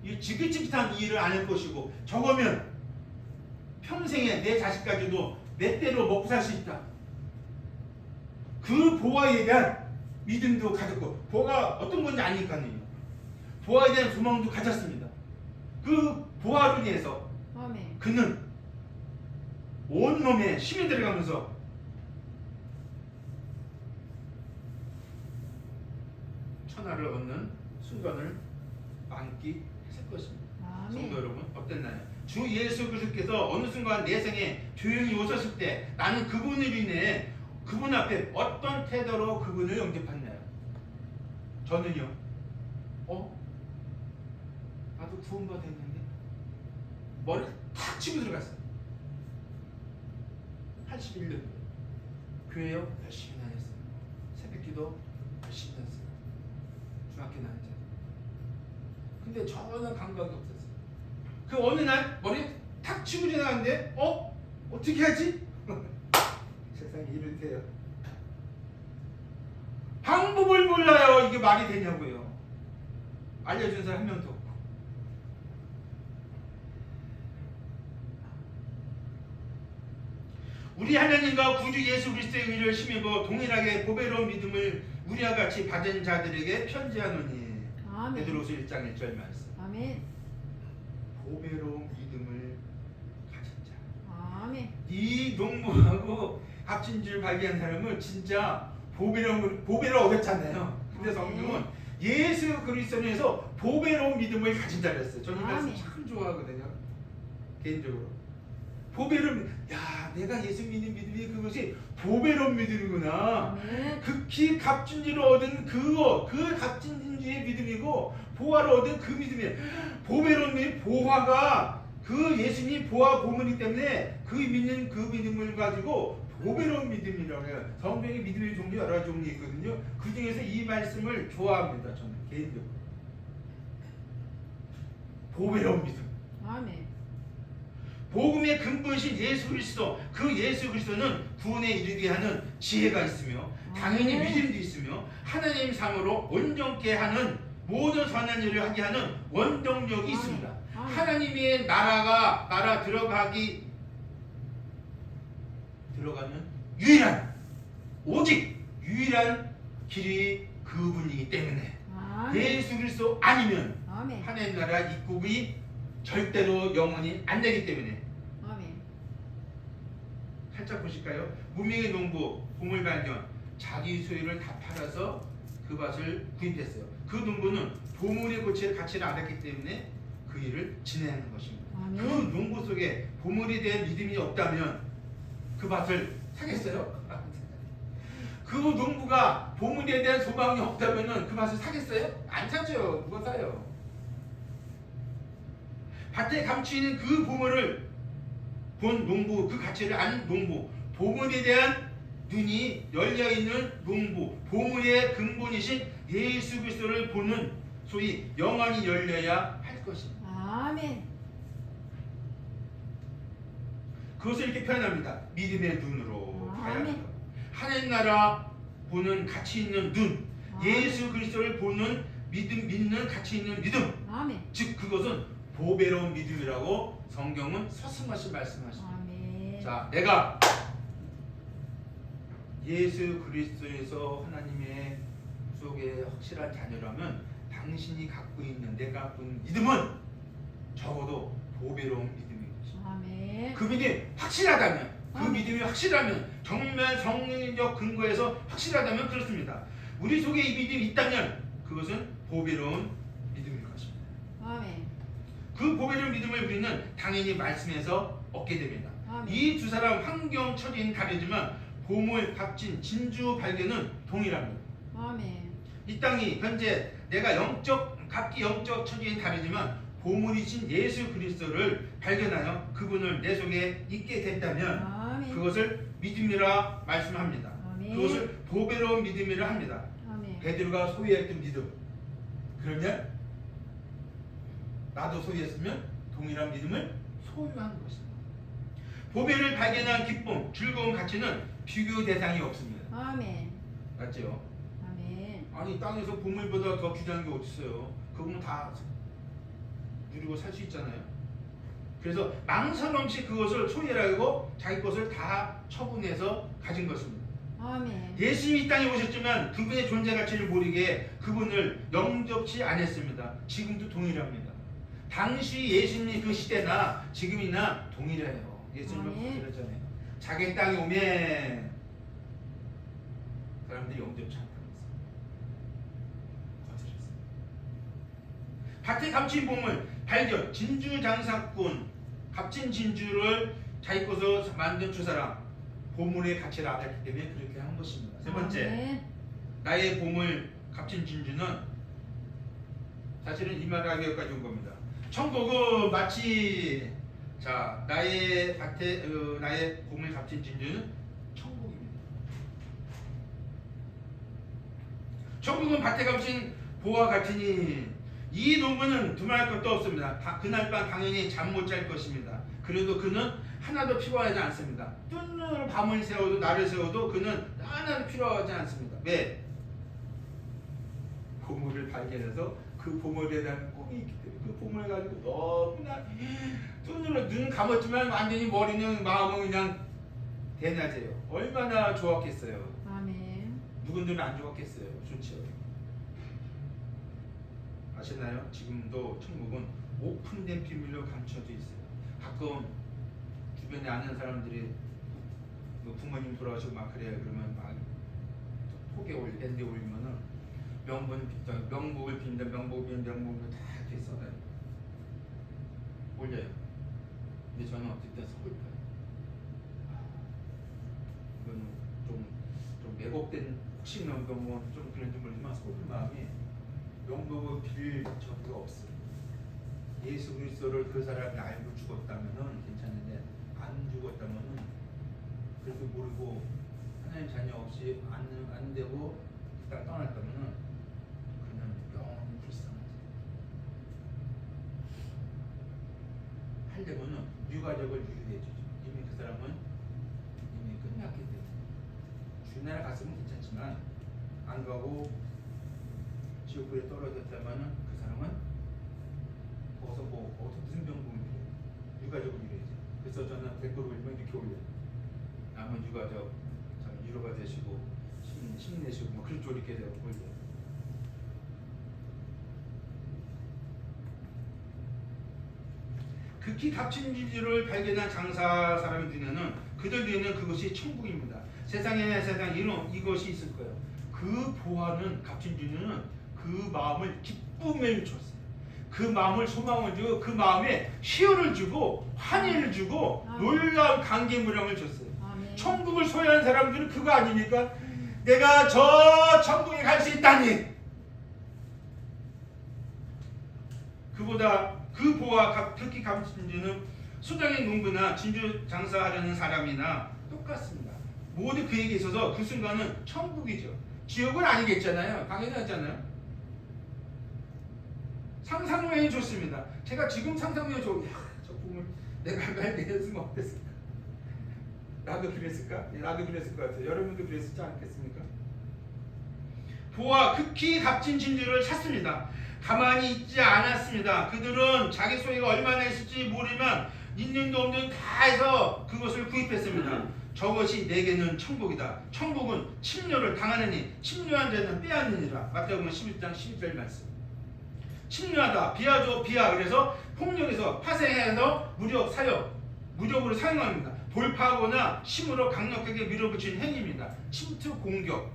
이 지긋지긋한 일을 안 할 것이고 저거면 평생에 내 자식까지도 내 때로 먹고 살 수 있다. 그 보화에 대한 믿음도 가졌고 보화가 어떤 건지 아니까요. 보화에 대한 소망도 가졌습니다. 그 보화로 인해서 아멘. 그는 온몸에 힘이 들어가면서 천하를 얻는 순간을 만끽했을 것입니다. 아멘. 성도 여러분 어땠나요? 주 예수 그리스도께서 어느 순간 내 생에 조용히 오셨을 때 나는 그분으로 인해 그분 앞에 어떤 태도로 그분을 영접했나요? 저는요. 나도 구원받아 했는데 머리를 탁 치고 들어갔어요. 81년 교회요 열심히 다녔어요. 새벽기도 열심히 다녔어요. 중학교 다닐 때. 근데 전혀 감각이 없었어요. 그 어느 날 머리 탁 치고 지나갔는데 어떻게 하지? 세상에 이렇대요. 방법을 몰라요. 이게 말이 되냐고요. 알려준 사람 한 명도 없고. 우리 하나님과 구주 예수 그리스도의 의를 힘입어 동일하게 보배로운 믿음을 우리와 같이 받은 자들에게 편지하노니. 아멘. 베드로서 1장 1절 말씀. 아멘. 보배로운 믿음을 가진 자. 아멘. 이 농부하고 값진 줄 발견한 사람은 진짜 보배를 얻었잖아요. 근데 성경은 예수 그리스도에서 보배로운 믿음을 가진 자였어요. 저는 이 말씀 참 좋아하거든요. 개인적으로. 내가 예수 믿는 믿음이 그것이 보배로운 믿음이구나. 아멘. 극히 값진 줄을 얻은 그 값진 줄의 믿음이고 보화를 얻은 그 믿음이에요. 보배로운 믿음, 보화가 그 예수님이 보아 보물이기 때문에 그 믿는 그 믿음을 가지고 보배로운 믿음이라고 해요. 성경에 믿음의 종류 여러 종류 있거든요. 그 중에서 이 말씀을 좋아합니다. 저는 개인적으로. 보배로운 믿음. 아멘. 복음의 근본이신 예수 그리스도, 그 예수 그리스도는 구원에 이르게 하는 지혜가 있으며 당연히 믿음도 있으며 하나님 상으로 온전케 하는 모든 선한 일을 하게 하는 원동력이 있습니다. 하나님의 나라 들어가는 오직 유일한 길이 그분이기 때문에 예수 그리스도 아니면 아멘. 하나님 나라 입국이 절대로 영원히 안 되기 때문에. 아멘. 살짝 보실까요? 문명의 농부 보물 발견, 자기 소유를 다 팔아서 그 밭을 구입했어요. 그 농부는 보물의 가치를 알았기 때문에 그 일을 진행하는 것입니다. 아멘. 그 농부 속에 보물에 대한 믿음이 없다면 그 밭을 사겠어요? 그 농부가 보물에 대한 소망이 없다면 그 밭을 사겠어요? 안 사죠. 누가 사요? 밭에 감추 있는 그 보물을 본 농부, 그 가치를 아는 농부, 보물에 대한 눈이 열려 있는 농부, 보물의 근본이신 예수 그리스도를 보는 소위 영안이 열려야 할 것입니다. 아멘. 그것을 이렇게 표현합니다. 믿음의 눈으로 봐야 아멘. 한다. 하나님 나라 보는 가치 있는 눈, 예수 그리스도를 보는 믿는 가치 있는 믿음. 아멘. 즉 그것은 보배로운 믿음이라고 성경은 서슴없이 말씀하십니다. 아멘. 자, 내가 예수 그리스도에서 하나님의 속에 확실한 자녀라면 당신이 갖고 있는 내가 갖고 있는 믿음은 적어도 보배로운 믿음인 것입니다. 아멘. 그 믿음이 확실하다면, 그 아멘. 믿음이 확실하면, 정말 성령적 근거에서 확실하다면 그렇습니다. 우리 속에 이 믿음이 있다면 그것은 보배로운 믿음일 것입니다. 아멘. 그 보배로운 믿음을 우리는 당연히 말씀에서 얻게 됩니다. 아멘. 이 두 사람 환경 처지는 다르지만 보물, 값진, 진주 발견은 동일합니다. 아멘. 이 땅이 현재 내가 각기 영적 처지는 다르지만 보물이신 예수 그리스도를 발견하여 그분을 내 속에 있게 됐다면 아멘. 그것을 믿음이라 말씀합니다. 아멘. 그것을 보배로운 믿음이라 합니다. 아멘. 베드로가 소유했던 믿음, 그러면 나도 소유했으면 동일한 믿음을 소유하는 것입니다. 보배를 발견한 기쁨, 즐거운 가치는 비교 대상이 없습니다. 아멘. 맞죠? 아멘. 아니 땅에서 보물보다 더 귀한 게 어디 있어요? 그거는 다 누리고 살 수 있잖아요. 그래서 망설 없이 그것을 소유하고 자기 것을 다 처분해서 가진 것입니다. 아멘. 예수님이 이 땅에 오셨지만 그분의 존재 가치를 모르게 그분을 영접치 않았습니다. 지금도 동일합니다. 당시 예수님 그 시대나 지금이나 동일해요. 예수님은 그랬잖아요. 자기 땅에 오면 사람들이 영접치 않다고 했어요. 거절했어요. 밭에 감춘 보물 발견, 진주 장사꾼, 값진 진주를 자기 것으로 만든 두 사람, 보물의 가치를 알았기 때문에 그렇게 한 것입니다. 세 번째, 아멘. 나의 보물, 값진 진주는 사실은 이 말하기까지 온 겁니다. 천국은 마치 나의 밭에 나의 보물 값진 진주는 천국입니다. 천국은 밭에 감춘 보화 같으니 이 농부는 두말할 것도 없습니다. 그날 밤 당연히 잠 못 잘 것입니다. 그래도 그는 하나도 필요하지 않습니다. 뜬으로 밤을 새워도 날을 새워도 그는 하나도 필요하지 않습니다. 왜? 보물을 발견해서 그 보물에 대한 꿈이 있기 때문에 그 보물을 가지고 너무나 눈으로 눈 감았지만 완전히 머리는 마음은 그냥 대낮이에요. 얼마나 좋았겠어요. 아멘. 누군들은 안 좋았겠어요. 좋지요. 아시나요? 지금도 천국은 오픈된 비밀로 감춰져 있어요. 가끔 주변에 아는 사람들이 부모님 돌아가시고 막 그래요. 그러면 막 톡에 밴드에 올리면은 명복을 빈다, 명복을 다 이렇게 써놔요. 올려요. 근데 저는 어쨌든 서글퍼요. 이거는 좀 왜곡된 혹시 좀 그런지 모르지만 서글 마음이 명복을 빌 적이 없어요. 예수 그리스도를 그 사람이 알고 죽었다면은 괜찮은데 안 죽었다면은 그렇게 모르고 하나님 자녀 없이 안 되고 딱 떠났다면은 그는 영원히 불쌍하지. 하려면은 유가족을 유리해 주죠. 이미 그 사람은 이미 끝났기 때문에 주님 나라 갔으면 괜찮지만 안 가고 지옥불에 떨어졌다면은 그 사람은 거기서 무슨 병동이 필요해? 유가족을 유리해야지. 그래서 저는 댓글 올리면 이렇게 올려요. 남은 유가족 참 위로가 되시고 힘내시고 뭐 그런 쪽 이렇게 올려요. 극히 값진 진리를 발견한 장사 사람 눈에는 그들 눈에는 그것이 천국입니다. 세상 이것이 있을 거예요. 그 보아는 값진 진리는 그 마음을 기쁨에 줬어요. 그 마음을 소망을 주고 그 마음에 희열을 주고 환희를 주고 놀라운 감개무량을 줬어요. 아멘. 천국을 소유한 사람들은 그거 아닙니까? 내가 저 천국에 갈 수 있다니. 그보다 그 보아 특히 감진주는 수장의 농부나 진주 장사하려는 사람이나 똑같습니다. 모두 그에게 있어서 그 순간은 천국이죠. 지옥은 아니겠잖아요. 당연하잖아요. 상상력이 좋습니다. 제가 지금 상상력이 좋은 저 꿈을 내가 말했으면 어땠을까? 나도 그랬을까? 나도 그랬을 것 같아요. 여러분도 그랬을지 않겠습니까? 보아 극히 값진 진주를 찾습니다. 가만히 있지 않았습니다. 그들은 자기 소유가 얼마나 있을지 모르지만 있는 도 없는 다 해서 그것을 구입했습니다. 저것이 내게는 천국이다. 천국은 침노를 당하느니 침노한 자는 빼앗느니라. 마태복음 11장 11절 말씀. 침노하다, 비하죠, 비하. 그래서 폭력에서 파생해서 무력, 사역, 무력으로 사용합니다. 돌파하거나 힘으로 강력하게 밀어붙이는 행위입니다. 침투, 공격.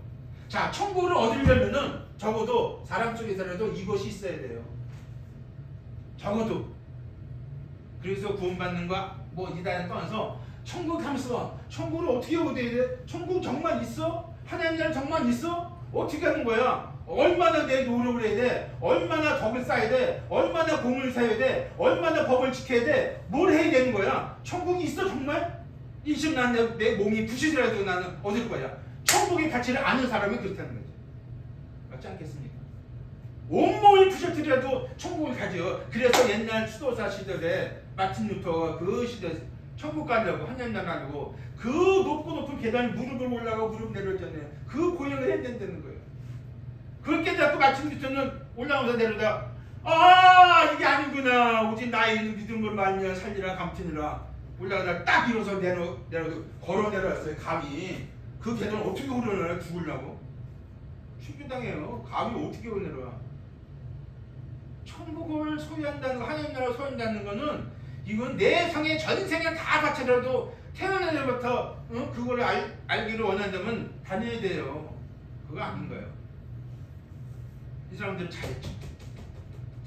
자, 천국을 얻으려면은 적어도 사람 쪽에서라도 이것이 있어야 돼요. 적어도. 그래서 구원받는 거 뭐 이단에 떠나서 천국 하면서 천국을 어떻게 얻어야 돼? 천국 정말 있어? 하나님 나라 정말 있어? 어떻게 하는 거야? 얼마나 내 노력을 해야 돼? 얼마나 덕을 쌓아야 돼? 얼마나 공을 쌓아야 돼? 얼마나 법을 지켜야 돼? 뭘 해야 되는 거야? 천국이 있어 정말? 이심 내 몸이 부시더라도 나는 얻을 거야. 천국의 가치를 아는 사람이 그렇다는 거죠. 맞지 않겠습니까? 온몸이 부셔뜨려도 천국을 가죠. 그래서 옛날 수도사 시절에 마틴 루터가 그 시대에 천국 가려고 하나님 나라 가려고 그 높은 계단에 무릎을 올라가고 무릎 내려졌잖아요. 그 고행을 해야 된다는 거예요. 그걸 깨닫고 마틴 루터는 올라오면서 내려다 이게 아니구나. 오직 나의 믿음으로 말미암아 살리라 감추니라. 올라가다 딱 일어서 걸어 내려왔어요. 감히 그 계단을 어떻게 오르내려? 죽으려고? 신규당해요. 감히 어떻게 오르내려와? 천국을 소유한다는 거, 하나님 나라를 소유한다는 거는 이건 내 성의 전생에 다 바쳐라도 태어날 때부터 그걸 알기를 원한다면 다녀야 돼요. 그거 아닌 거예요. 이 사람들은 잘했죠.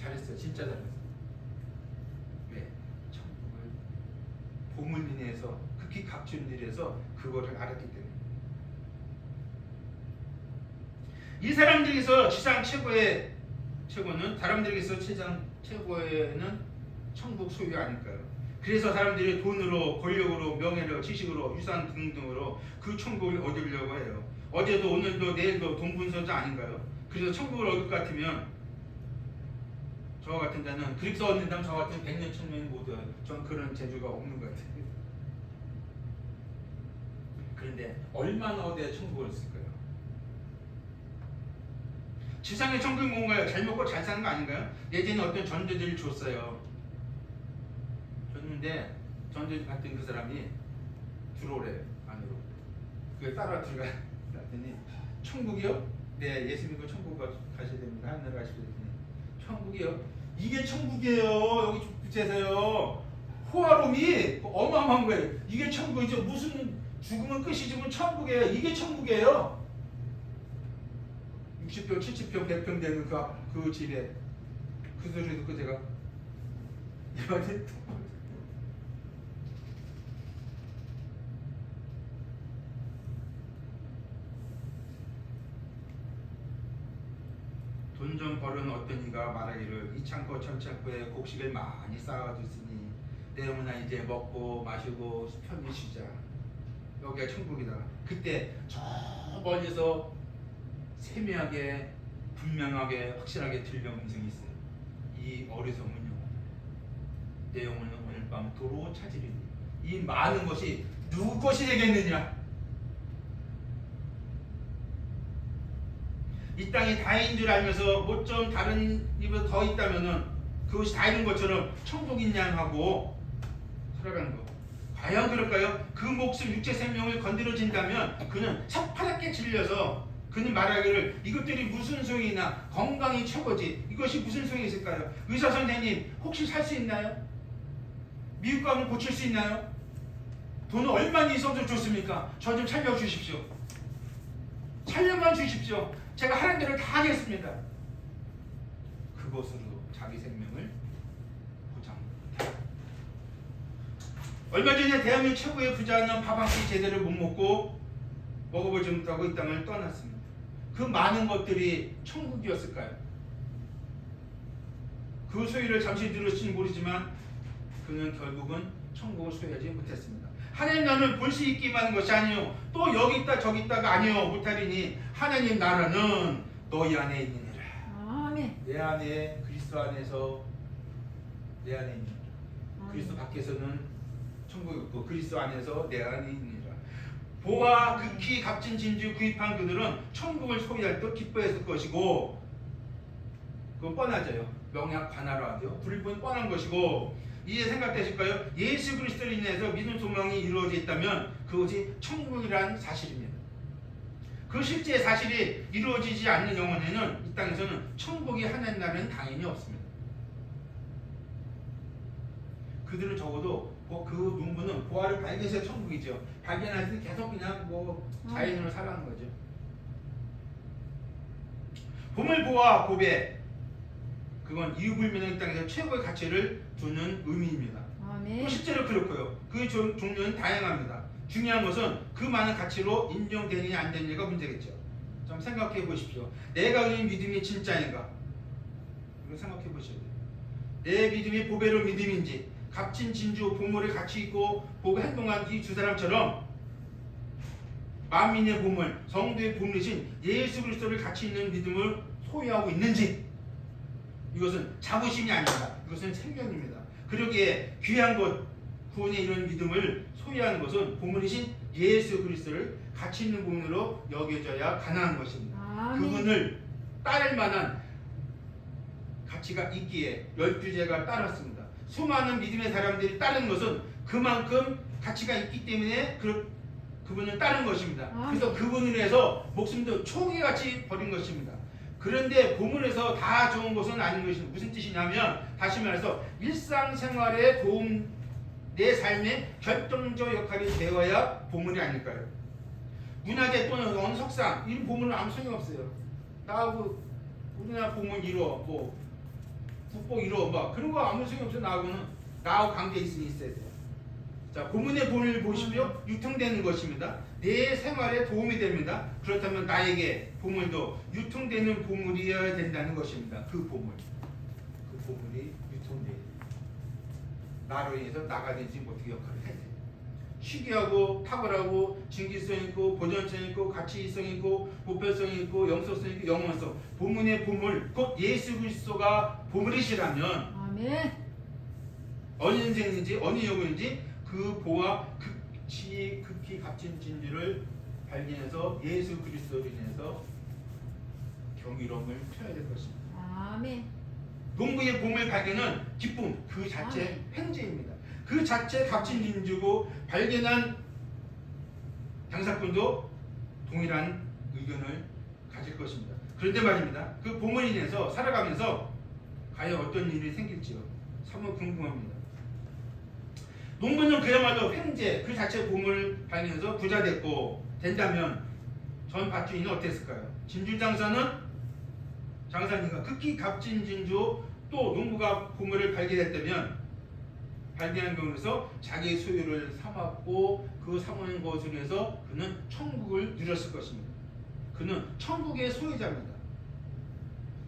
잘했어요. 진짜 잘했어요. 왜? 천국을 보물인해서 극히 값진 일에서 그거를 알았기 때문에. 이 사람들에게서 지상 최고는 사람들에게서 지상 최고에는 천국 소유 아닐까요? 그래서 사람들이 돈으로, 권력으로, 명예로, 지식으로, 유산 등등으로 그 천국을 얻으려고 해요. 어제도 오늘도 내일도 돈 분서자 아닌가요? 그래서 천국을 얻을 것 같으면 저 같은 자는 그렇게 얻는다면 저 같은 100년 1000년이 못 얻어요. 전 그런 재주가 없는 것 같아요. 그런데 얼마나 얻어야 천국을 쓸까요? 지상의 천국이 뭔가요? 잘 먹고 잘 사는 거 아닌가요? 예전에 어떤 전도지를 줬어요. 줬는데 전도지 받던 그 사람이 들어오래요. 안으로. 그게 따라 들어갔더니 천국이요? 네, 예수 믿고 천국 가셔야 됩니다. 하늘나라 가셔야 됩니다. 천국이요? 이게 천국이에요. 여기 붙여서요. 호화로움이 어마어마한 거예요. 이게 천국이죠. 무슨 죽으면 끝이지만 천국이에요. 이게 천국이에요. 60평, 70평, 100평 되는 그 집에 그 소리 듣고 제가 이번에 돈 점점 벌은 어떤 이가 말하기를 이 창고 저 창고에 곡식을 많이 쌓아뒀으니 때문에 이제 먹고 마시고 편히 쉬자. 여기가 천국이다. 그때 저 멀리서 세미하게 분명하게 확실하게 들려 음성이 있어요. 이 어리석은 영혼, 내 영혼은 오늘 밤 도로 찾으리니 이 많은 것이 누구 것이 되겠느냐? 이 땅이 다인 줄 알면서 뭐 좀 다른 입에 더 있다면은 그것이 다인 것처럼 천국이냐 하고 살아가는 거. 과연 그럴까요? 그 목숨 육체 생명을 건드려진다면 그는 새파랗게 질려서 그는 말하기를 이것들이 무슨 소용이나 건강이 최고지 이것이 무슨 소용이 있을까요? 의사 선생님 혹시 살 수 있나요? 미국 가면 고칠 수 있나요? 돈은 얼마나 있어도 좋습니까? 저 좀 살려주십시오. 살려만 주십시오. 제가 하는 대로 다 하겠습니다. 그것으로 자기 생명을 보장합니다. 얼마 전에 대한민국 최고의 부자는 밥 한 끼 제대로 못 먹고 먹어보지 못하고 이 땅을 떠났습니다. 그 많은 것들이 천국이었을까요? 그 소유를 잠시 누렸을지 모르지만 그는 결국은 천국을 소유하지 못했습니다. 하나님 나라는 볼 수 있기만 한 것이 아니요 또 여기 있다 저기 있다가 아니요 못하리니 하나님 나라는 너희 안에 있느니라. 아멘. 내 안에 그리스도 안에서 내 안에 있느니라. 그리스도 밖에서는 천국이 없고 그리스도 안에서 내 안에 있느니라. 보아 극히 값진 진주 구입한 그들은 천국을 소유할 때 기뻐했을 것이고 그건 뻔하죠. 명약 관하라죠. 불분 뻔한 것이고 이제 생각되실까요? 예수 그리스도로 인해서 믿음 소망이 이루어져 있다면 그것이 천국이라는 사실입니다. 그 실제 사실이 이루어지지 않는 영혼에는 이 땅에서는 천국이 하나님 나라는 당연히 없습니다. 그들은 적어도 그 농부는 보화를 발견해서 천국이죠. 발견할 때 계속 그냥 뭐 자연으로 살아가는 거죠. 보물 보화 고백 그건 이유불명의 이 땅에서 최고의 가치를 두는 의미입니다. 아멘. 또 실제로 그렇고요. 그 종류는 다양합니다. 중요한 것은 그 많은 가치로 인정되느냐 안 되느냐가 문제겠죠. 좀 생각해 보십시오. 내가 가진 믿음이 진짜인가? 이거 생각해 보셔야 돼요. 내 믿음이 보배로 믿음인지 값진 진주 보물을 가치 있고 보고 행동한 이 두 사람처럼 만민의 보물, 성도의 보물이신 예수 그리스도를 가치 있는 믿음을 소유하고 있는지 이것은 자부심이 아닙니다. 이것은 생명입니다. 그러기에 귀한 것, 구원의 이런 믿음을 소유하는 것은 보물이신 예수 그리스도를 가치 있는 보물로 여겨져야 가능한 것입니다. 아멘. 그분을 따를 만한 가치가 있기에 12제가 따랐습니다. 수많은 믿음의 사람들이 따르는 것은 그만큼 가치가 있기 때문에 그분을 따른 것입니다. 그래서 그분을 위해서 목숨도 초기같이 버린 것입니다. 그런데 보물에서 다 좋은 것은 아닌 것입니다. 무슨 뜻이냐면 다시 말해서 일상생활에 도움 내 삶의 결정적 역할이 되어야 보물이 아닐까요? 문화재 또는 언석상 이런 보물은 아무 소용이 없어요. 나하고 우리나라 보물 1호 뭐 국보 1호 막 그런 거 아무 소용이 없어요. 나하고 관계 있어야 돼요. 자, 본문의 본을 보시면 유통되는 것입니다. 내 생활에 도움이 됩니다. 그렇다면 나에게 보물도 유통되는 보물이어야 된다는 것입니다. 그 보물이 유통돼야 돼요. 나로 인해서 나가 되지 못하게 역할을 해야 돼요. 희귀하고 탁월하고 증기성 있고 보존성 있고 가치성 있고 보편성 있고 영속성 있고 영원성 본문의 보물 곧 예수 그리스도가 보물이시라면 아멘. 어느 인생인지 어느 영혼인지 그 보화 극히 값진 진주를 발견해서 예수 그리스도로 인해서 경이로움을 표해야 될 것입니다. 아멘. 농부의 보물 발견은 기쁨 그 자체 횡재입니다. 그 자체 값진 진주고 발견한 장사꾼도 동일한 의견을 가질 것입니다. 그런데 말입니다. 그 보물로 인해서 살아가면서 과연 어떤 일이 생길지요. 참으로 궁금합니다. 농부는 그야말로 횡재 그 자체 보물을 발견해서 부자 됐고 된다면 전 밭주인은 어땠을까요? 진주 장사님과 극히 값진 진주 또 농부가 보물을 발견했다면 발견한 경우에서 자기 소유를 삼았고 그 삼은 것으로 해서 그는 천국을 누렸을 것입니다. 그는 천국의 소유자입니다.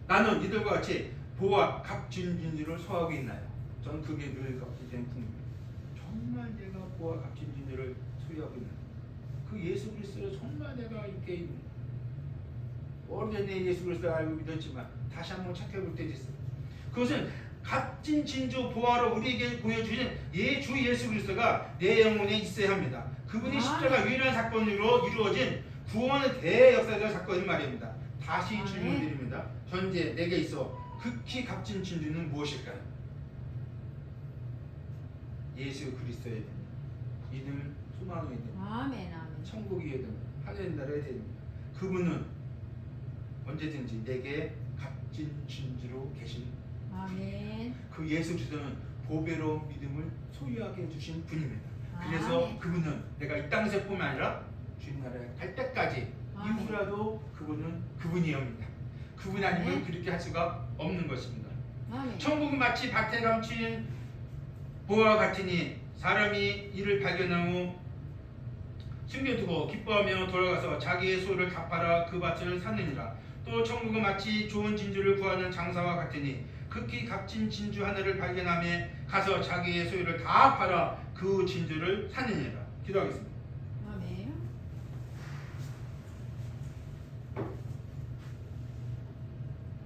나는 이들과 같이 보화 값진 진주를 소화하고 있나요? 전 그게 늘 값진 궁금해요. 정말 내가 보화 값진 진주를 소유하고 있나요? 그 예수 그리스도를 정말 내가 있게 있는 오래전에 예수 그리스도를 알고 믿었지만 다시 한번 찾아볼 때도 있어요. 그것은 값진 진주 보화로 우리에게 보여주신 주 예수 그리스도가 내 영혼에 있어야 합니다. 그분이 십자가 유일한 사건으로 이루어진 구원의 대역사적 사건인 말입니다. 다시 질문드립니다. 현재 내게 있어 극히 값진 진주는 무엇일까요? 예수 그리스도의 믿음, 소망의 됨, 아멘. 아멘. 천국의 됨, 하늘의 나라의 됨. 그분은 언제든지 내게 값진 진주로 계신 아멘. 그 예수 그리스도는 보배로운 믿음을 소유하게 해주신 분입니다. 그래서 아멘. 그분은 내가 이 땅에서뿐만 아니라 주님 나라에 갈 때까지 아멘. 이후라도 그분은 그분이옵니다. 그분 아니면 아멘. 그렇게 할 수가 없는 것입니다. 아멘. 천국은 마치 밭에 감춘 보화 같으니 사람이 이를 발견하고 숨겨두고 기뻐하며 돌아가서 자기의 소유를 다 팔아 그 밭을 사느니라. 또 천국은 마치 좋은 진주를 구하는 장사와 같으니 극히 값진 진주 하나를 발견하며 가서 자기의 소유를 다 팔아 그 진주를 사느니라. 기도하겠습니다.